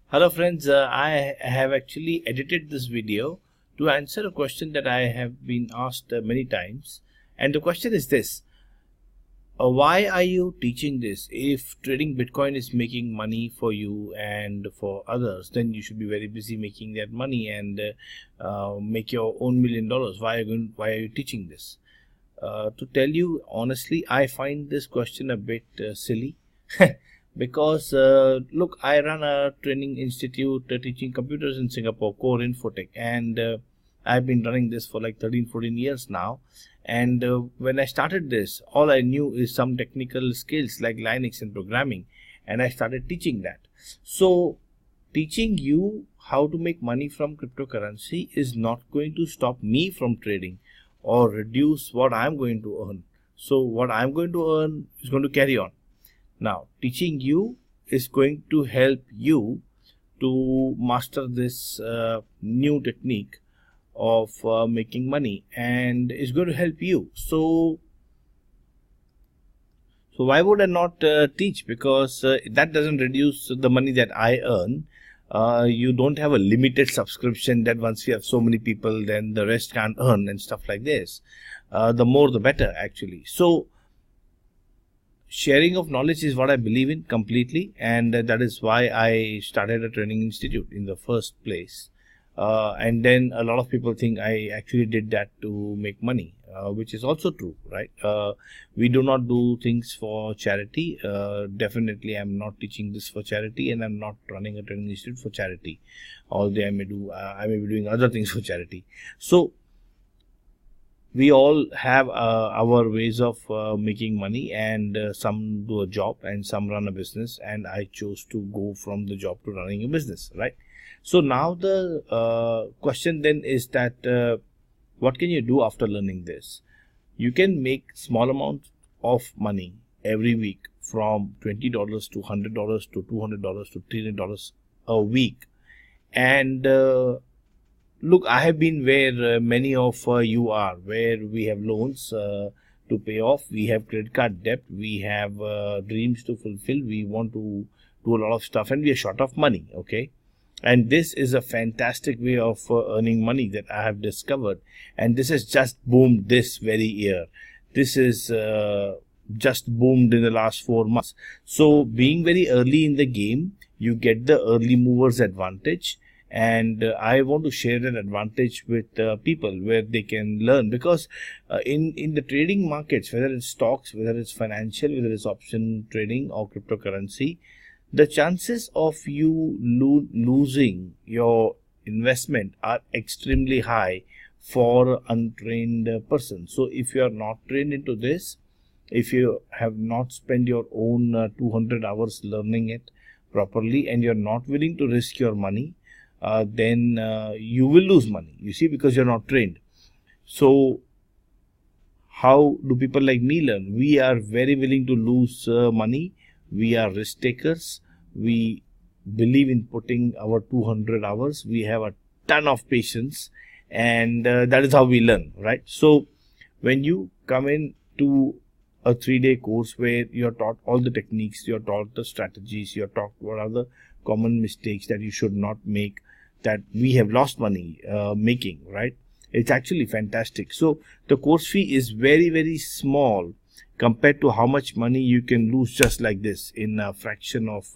Hello friends, I have actually edited this video to answer a question that I have been asked many times, and the question is this: why are you teaching this? If trading Bitcoin is making money for you and for others, then you should be very busy making that money and make your own $1,000,000. Why are you teaching this? To tell you honestly, I find this question a bit silly. Because look, I run a training institute teaching computers in Singapore, Core Infotech, and I've been running this for like 13-14 years now. And when I started this, all I knew is some technical skills like Linux and programming, and I started teaching that. So teaching you how to make money from cryptocurrency is not going to stop me from trading or reduce what I'm going to earn. So what I'm going to earn is going to carry on. Now, teaching you is going to help you to master this new technique of making money, and it's going to help you. So why would I not teach? Because that doesn't reduce the money that I earn. You don't have a limited subscription that once you have so many people, then the rest can't earn and stuff like this. The more the better, actually. So sharing of knowledge is what I believe in completely, and that is why I started a training institute in the first place. And then a lot of people think I actually did that to make money, which is also true, right? We do not do things for charity. Definitely, I'm not teaching this for charity, and I'm not running a training institute for charity. Although I may be doing other things for charity. So we all have our ways of making money, and some do a job and some run a business, and I chose to go from the job to running a business, right? So now the question then is that what can you do after learning this? You can make small amounts of money every week, from $20 to $100 to $200 to $300 a week. And look, I have been where many of you are, where we have loans to pay off, we have credit card debt, we have dreams to fulfill, we want to do a lot of stuff, and we are short of money, okay? And this is a fantastic way of earning money that I have discovered, and this has just boomed this very year. This is just boomed in the last 4 months. So being very early in the game, you get the early movers advantage. And I want to share that advantage with people where they can learn, because in the trading markets, whether it's stocks, whether it's financial, whether it's option trading or cryptocurrency, the chances of you losing your investment are extremely high for untrained person. So if you are not trained into this, if you have not spent your own 200 hours learning it properly, and you're not willing to risk your money, then you will lose money, you see, because you're not trained. So how do people like me learn? We are very willing to lose money. We are risk takers. We believe in putting our 200 hours. We have a ton of patience, and that is how we learn, right? So when you come into a 3-day course where you're taught all the techniques, you're taught the strategies, you're taught what are the common mistakes that you should not make, that we have lost money making, right? It's actually fantastic. So the course fee is very, very small compared to how much money you can lose just like this in a fraction of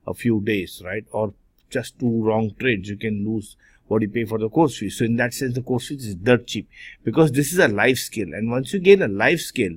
a few days, right? Or just 2 wrong trades, you can lose what you pay for the course fee. So in that sense, the course fee is dirt cheap, because this is a life skill, and once you gain a life skill,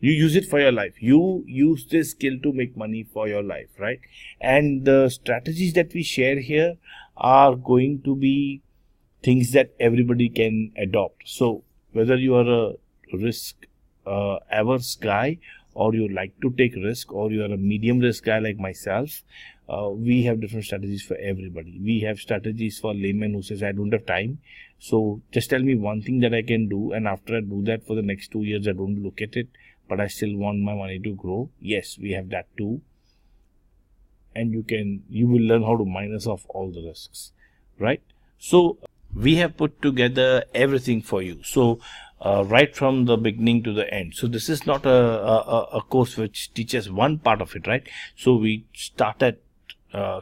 you use it for your life. You use this skill to make money for your life, right? And the strategies that we share here are going to be things that everybody can adopt. So whether you are a risk averse guy, or you like to take risk, or you are a medium risk guy like myself, we have different strategies for everybody. We have strategies for layman who says, I don't have time, so just tell me one thing that I can do, and after I do that for the next 2 years, I don't look at it, but I still want my money to grow. Yes, we have that too. And you will learn how to minus off all the risks, right? So we have put together everything for you. So right from the beginning to the end. So this is not a course which teaches one part of it, right? So we start at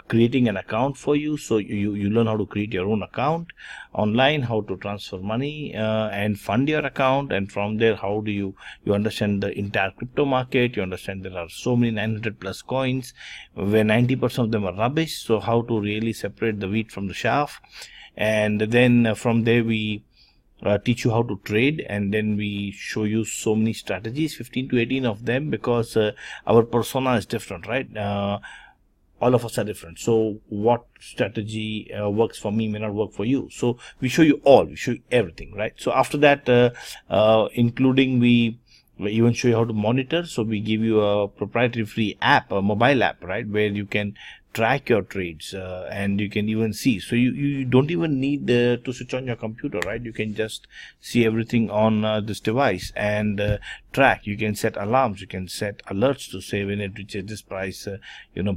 creating an account for you. So you learn how to create your own account online, how to transfer money and fund your account, and from there how do you understand the entire crypto market. You understand there are so many 900 plus coins where 90% of them are rubbish, so how to really separate the wheat from the chaff. And then from there we teach you how to trade, and then we show you so many strategies, 15 to 18 of them, because our persona is different, right? All of us are different, so what strategy works for me may not work for you. So we show you everything, right? So after that, including we even show you how to monitor. So we give you a proprietary free app, a mobile app, right, where you can track your trades and you can even see. So you don't even need to switch on your computer, right? You can just see everything on this device and track. You can set alarms, you can set alerts to say when it reaches this price,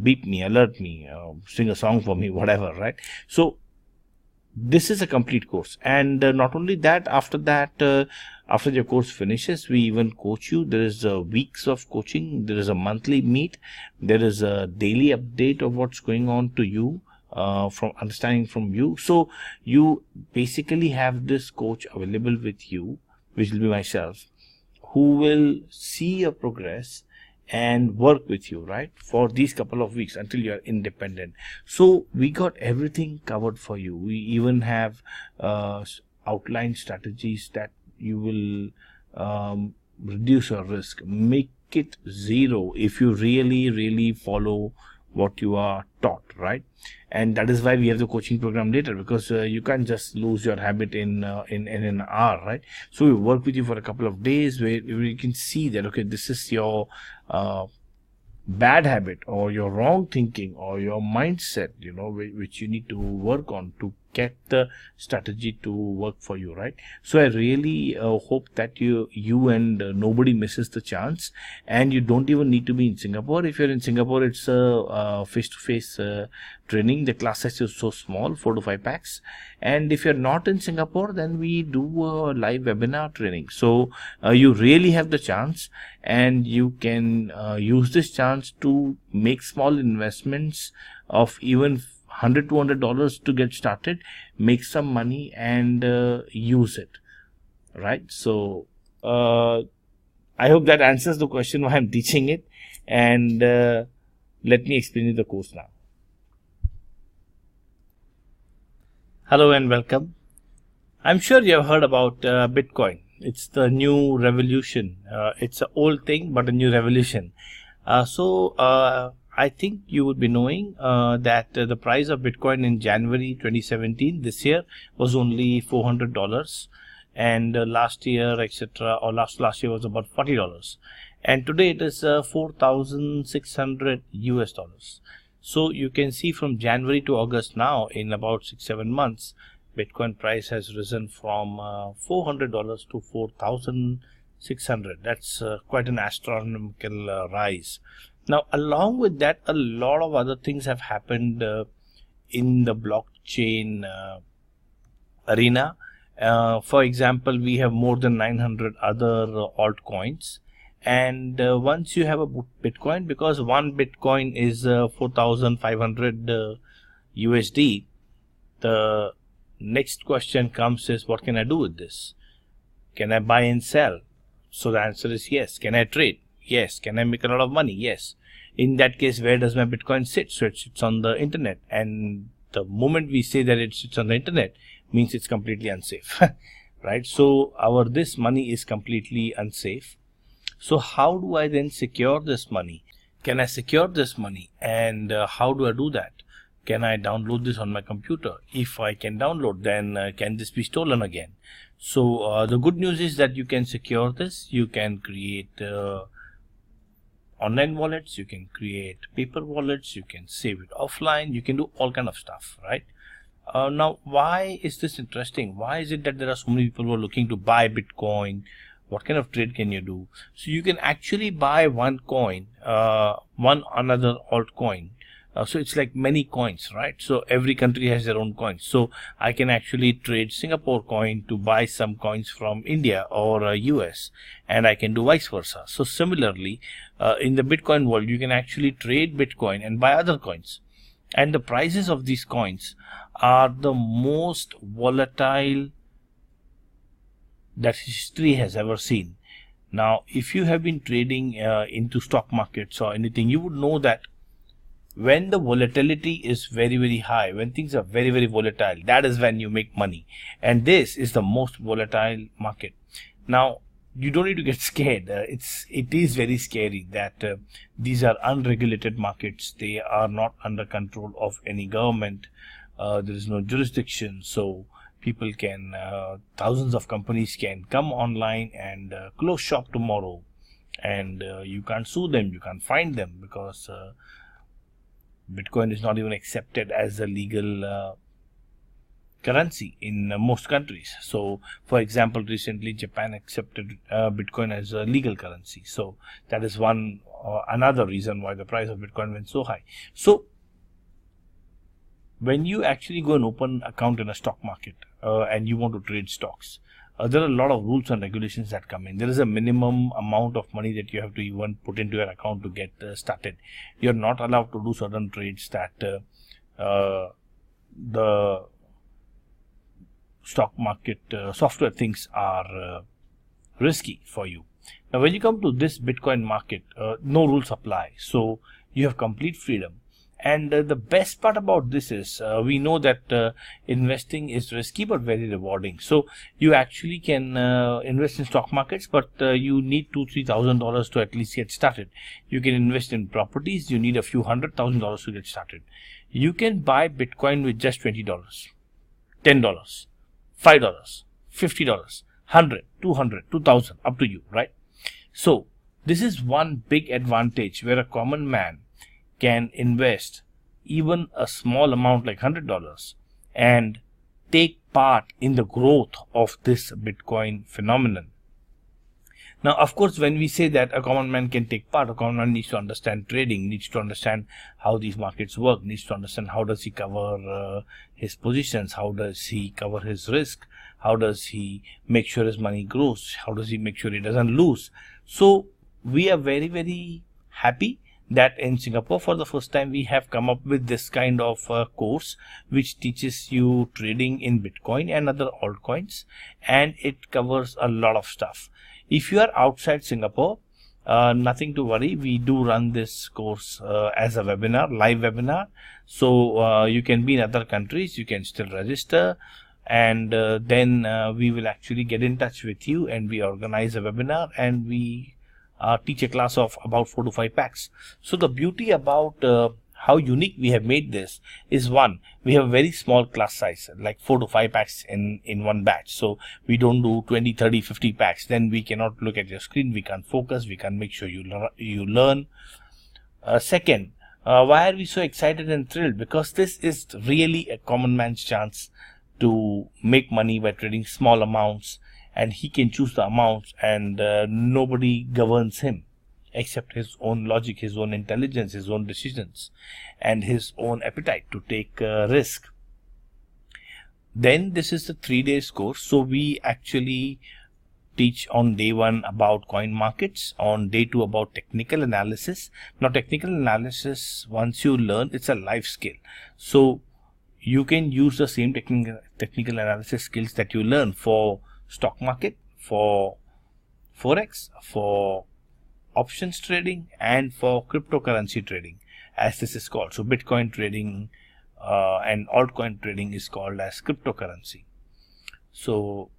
beep me, alert me, sing a song for me, whatever, right? So this is a complete course. And not only that, after that, after your course finishes, we even coach you. There is weeks of coaching, there is a monthly meet, there is a daily update of what's going on to you, from understanding from you. So you basically have this coach available with you, which will be myself, who will see your progress and work with you, right, for these couple of weeks until you are independent. So we got everything covered for you. We even have outlined strategies that you will reduce your risk, make it zero if you really follow what you are taught, right? And that is why we have the coaching program later, because you can't just lose your habit in an hour, right? So we work with you for a couple of days where you can see that, okay, this is your bad habit or your wrong thinking or your mindset, which you need to work on to get the strategy to work for you, right? So I really hope that you and nobody misses the chance, and you don't even need to be in Singapore. If you're in Singapore, it's a face-to-face training. The class size is so small, 4 to 5 packs. And if you're not in Singapore, then we do a live webinar training. So you really have the chance, and you can use this chance to make small investments of even $100, $200 to get started, make some money and use it, right? So I hope that answers the question why I'm teaching it, and let me explain you the course now. Hello and welcome. I'm sure you have heard about Bitcoin. It's the new revolution. It's an old thing, but a new revolution. I think you would be knowing that the price of Bitcoin in January 2017, this year, was only $400, and last year, etc., or last year was about $40, and today it is $4,600 US. So you can see from January to August now, in about 6-7 months, Bitcoin price has risen from $400 to $4,600. That's quite an astronomical rise. Now, along with that, a lot of other things have happened in the blockchain arena. For example, we have more than 900 other altcoins. And once you have a Bitcoin, because one Bitcoin is 4,500 USD, the next question comes is, what can I do with this? Can I buy and sell? So the answer is yes. Can I trade? Yes. Can I make a lot of money? Yes. In that case, where does my Bitcoin sit? So it sits on the internet. And the moment we say that it sits on the internet, means it's completely unsafe, right? So this money is completely unsafe. So how do I then secure this money? Can I secure this money? And how do I do that? Can I download this on my computer? If I can download, then can this be stolen again? So the good news is that you can secure this. You can create online wallets, you can create paper wallets, you can save it offline, you can do all kind of stuff, right? Now, why is this interesting? Why is it that there are so many people who are looking to buy Bitcoin? What kind of trade can you do? So you can actually buy one coin, one another altcoin. So it's like many coins, right? So every country has their own coins. So I can actually trade Singapore coin to buy some coins from India or US, and I can do vice versa. So similarly, in the Bitcoin world, you can actually trade Bitcoin and buy other coins. And the prices of these coins are the most volatile that history has ever seen. Now, if you have been trading into stock markets or anything, you would know that when the volatility is very, very high, when things are very, very volatile, that is when you make money. And this is the most volatile market. Now, you don't need to get scared. It is very scary that these are unregulated markets. They are not under control of any government. There is no jurisdiction. So people can, thousands of companies can come online and close shop tomorrow, and you can't sue them, you can't find them, because Bitcoin is not even accepted as a legal currency in most countries. So, for example, recently Japan accepted Bitcoin as a legal currency. So that is one another reason why the price of Bitcoin went so high. So when you actually go and open an account in a stock market and you want to trade stocks, there are a lot of rules and regulations that come in. There is a minimum amount of money that you have to even put into your account to get started. You're not allowed to do certain trades that the stock market software thinks are risky for you. Now, when you come to this Bitcoin market, no rules apply. So you have complete freedom. And the best part about this is we know that investing is risky but very rewarding. So you actually can invest in stock markets, but you need $2,000-3,000 to at least get started. You can invest in properties. You need a few $100,000 to get started. You can buy Bitcoin with just $20, $10, $5, $50, $100, $200, $2,000, up to you, right? So this is one big advantage where a common man can invest even a small amount like $100 and take part in the growth of this Bitcoin phenomenon. Now, of course, when we say that a common man can take part, a common man needs to understand trading, needs to understand how these markets work, needs to understand how does he cover his positions, how does he cover his risk, how does he make sure his money grows, how does he make sure he doesn't lose. So we are very, very happy that in Singapore for the first time we have come up with this kind of course which teaches you trading in Bitcoin and other altcoins, and it covers a lot of stuff. If you are outside Singapore, nothing to worry. We do run this course as a webinar, live webinar. So you can be in other countries, you can still register, and then we will actually get in touch with you and we organize a webinar and we teach a class of about 4 to 5 packs. So the beauty about how unique we have made this is, one, we have a very small class size, like 4 to 5 packs in one batch. So we don't do 20, 30, 50 packs. Then we cannot look at your screen, we can't focus, we can't make sure you learn. Second, why are we so excited and thrilled? Because this is really a common man's chance to make money by trading small amounts, and he can choose the amounts, and nobody governs him except his own logic, his own intelligence, his own decisions, and his own appetite to take risk. Then this is the 3 days course. So we actually teach on day 1 about coin markets, on day 2 about technical analysis. Now technical analysis, once you learn, it's a life skill. So you can use the same technical analysis skills that you learn for stock market, for forex, for options trading, and for cryptocurrency trading, as this is called. So Bitcoin trading and altcoin trading is called as cryptocurrency. So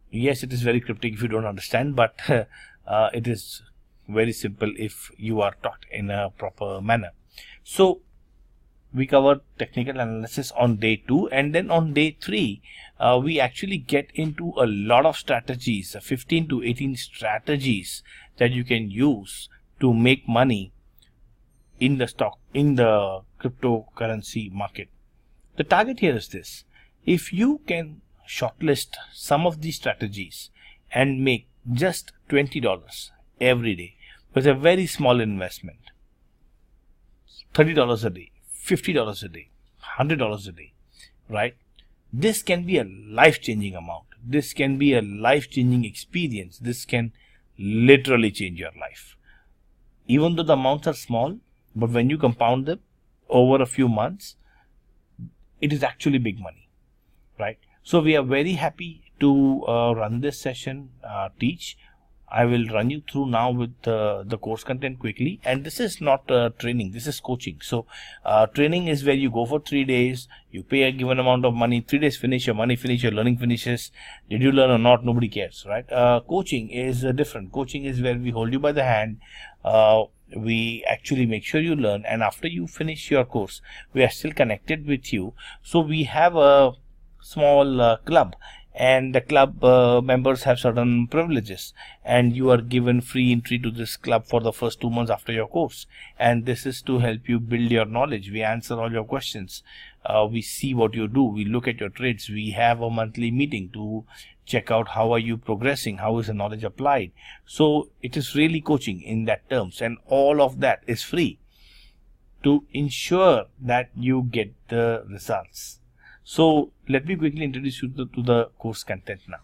yes, it is very cryptic if you don't understand, but it is very simple if you are taught in a proper manner. So we cover technical analysis on day 2, and then on day 3 we actually get into a lot of strategies, 15 to 18 strategies that you can use to make money in the cryptocurrency market. The target here is this: if you can shortlist some of these strategies and make just $20 every day with a very small investment, $30 a day, $50 a day, $100 a day, right? This can be a life-changing amount. This can be a life-changing experience. This can literally change your life. Even though the amounts are small, but when you compound them over a few months, it is actually big money, right? So we are very happy to run this session, teach. I will run you through now with the course content quickly. And this is not training, this is coaching. So training is where you go for 3 days, you pay a given amount of money, 3 days finish, your money finish, your learning finishes. Did you learn or not? Nobody cares, right? Coaching is different. Coaching is where we hold you by the hand. We actually make sure you learn, and after you finish your course, we are still connected with you. So we have a small club, and the club members have certain privileges, and you are given free entry to this club for the first 2 months after your course. And this is to help you build your knowledge. We answer all your questions, we see what you do, we look at your trades, we have a monthly meeting to check out how are you progressing, how is the knowledge applied. So it is really coaching in that terms, and all of that is free to ensure that you get the results. So let me quickly introduce you to the course content now.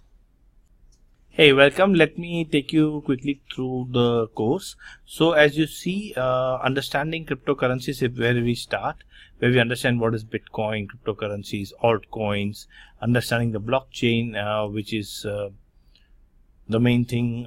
Hey, welcome. Let me take you quickly through the course. So as you see, understanding cryptocurrencies is where we start, where we understand what is Bitcoin, cryptocurrencies, altcoins, understanding the blockchain, which is the main thing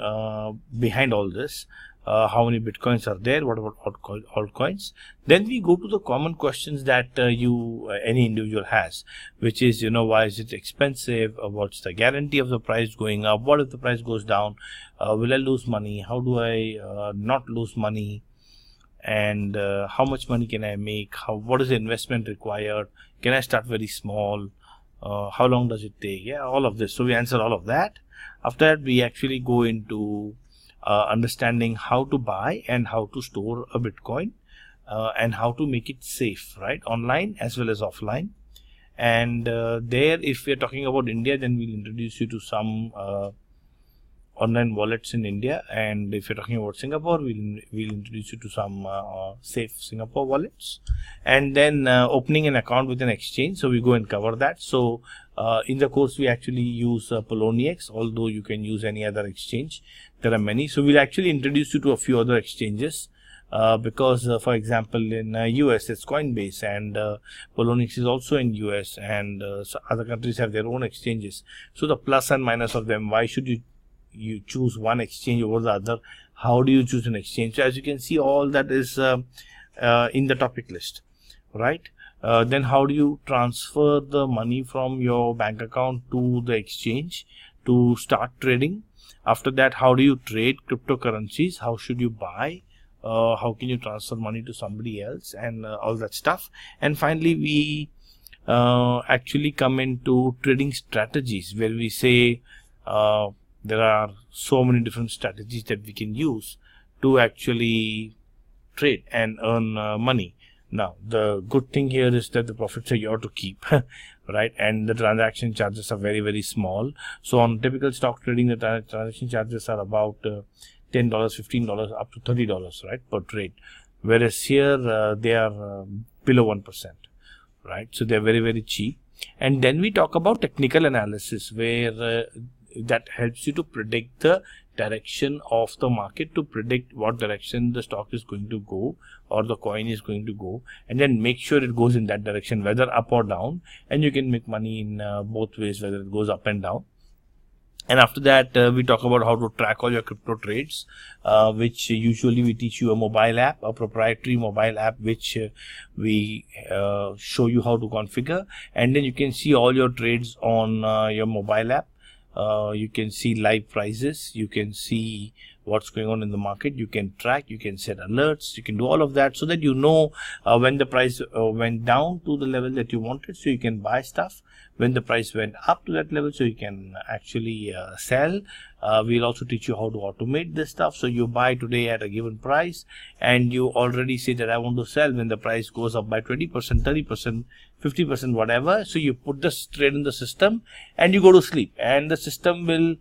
behind all this. How many Bitcoins are there, what about altcoins. Then we go to the common questions that any individual has, which is, why is it expensive, what's the guarantee of the price going up, what if the price goes down, will I lose money, how do I not lose money, and how much money can I make, what is the investment required, can I start very small, how long does it take, all of this. So we answer all of that. After that, we actually go into understanding how to buy and how to store a Bitcoin, and how to make it safe, right, online as well as offline. And there, if we are talking about India, then we'll introduce you to some online wallets in India, and if you're talking about Singapore, we'll introduce you to some safe Singapore wallets, and then opening an account with an exchange. So we go and cover that. So in the course, we actually use Poloniex, although you can use any other exchange. There are many. So we'll actually introduce you to a few other exchanges, because for example, in US it's Coinbase, and Poloniex is also in US, and so other countries have their own exchanges. So the plus and minus of them, why should you choose one exchange over the other, how do you choose an exchange? So as you can see, all that is in the topic list, right? Then how do you transfer the money from your bank account to the exchange to start trading? After that, how do you trade cryptocurrencies, how should you buy, how can you transfer money to somebody else, and all that stuff. And finally, we actually come into trading strategies, where we say there are so many different strategies that we can use to actually trade and earn money. Now, the good thing here is that the profits are yours to keep, right? And the transaction charges are very, very small. So on typical stock trading, the transaction charges are about $10, $15, up to $30, right, per trade. Whereas here, they are below 1%, right? So they're very, very cheap. And then we talk about technical analysis, where that helps you to predict the direction of the market, to predict what direction the stock is going to go or the coin is going to go, and then make sure it goes in that direction, whether up or down. And you can make money in both ways, whether it goes up and down. And after that, we talk about how to track all your crypto trades, which usually we teach you a mobile app, a proprietary mobile app, which we show you how to configure. And then you can see all your trades on your mobile app. You can see live prices, you can see what's going on in the market, you can track, you can set alerts, you can do all of that, so that you know when the price went down to the level that you wanted, so you can buy stuff. When the price went up to that level, so you can actually sell. We'll also teach you how to automate this stuff. So you buy today at a given price, and you already say that I want to sell when the price goes up by 20%, 30%, 50%, whatever. So you put this trade in the system and you go to sleep, and the system will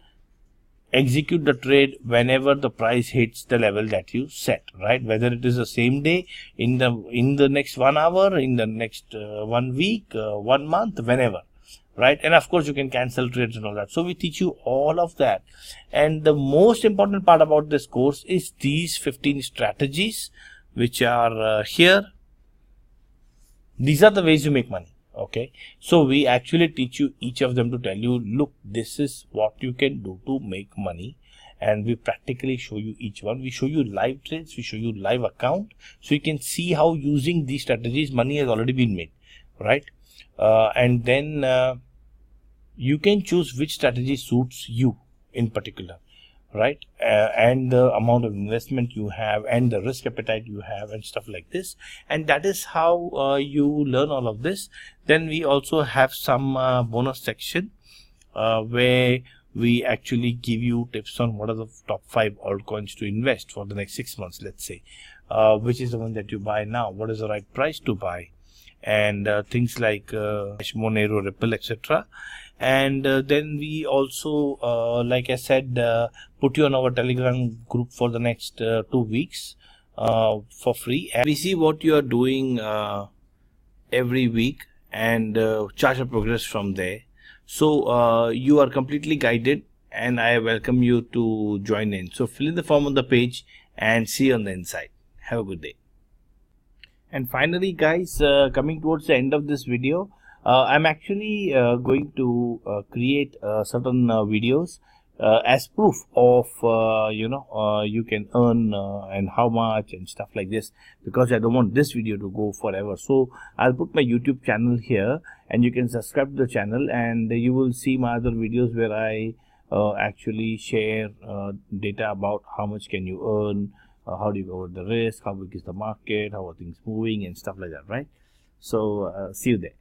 execute the trade whenever the price hits the level that you set, right? Whether it is the same day, in the next 1 hour, in the next 1 week, 1 month, whenever, right? And of course you can cancel trades and all that. So we teach you all of that. And the most important part about this course is these 15 strategies, which are here. These are the ways you make money. Okay, so we actually teach you each of them to tell you, look, this is what you can do to make money, and we practically show you each one. We show you live trades, we show you live account, so you can see how using these strategies money has already been made, right? And then you can choose which strategy suits you in particular, right? And the amount of investment you have and the risk appetite you have and stuff like this, and that is how you learn all of this. Then we also have some bonus section where we actually give you tips on what are the top 5 altcoins to invest for the next 6 months, let's say, which is the one that you buy now, what is the right price to buy, and things like Monero, Ripple, etc. And then we also, like I said, put you on our Telegram group for the next 2 weeks for free, and we see what you are doing every week and chart your progress from there. So you are completely guided, and I welcome you to join in. So fill in the form on the page and see you on the inside. Have a good day. And finally, guys, coming towards the end of this video, I'm actually going to create certain videos as proof of you can earn and how much and stuff like this, because I don't want this video to go forever. So I'll put my YouTube channel here, and you can subscribe to the channel, and you will see my other videos where I actually share data about how much can you earn, how do you cover the risk, how big is the market, how are things moving and stuff like that, right? So see you there.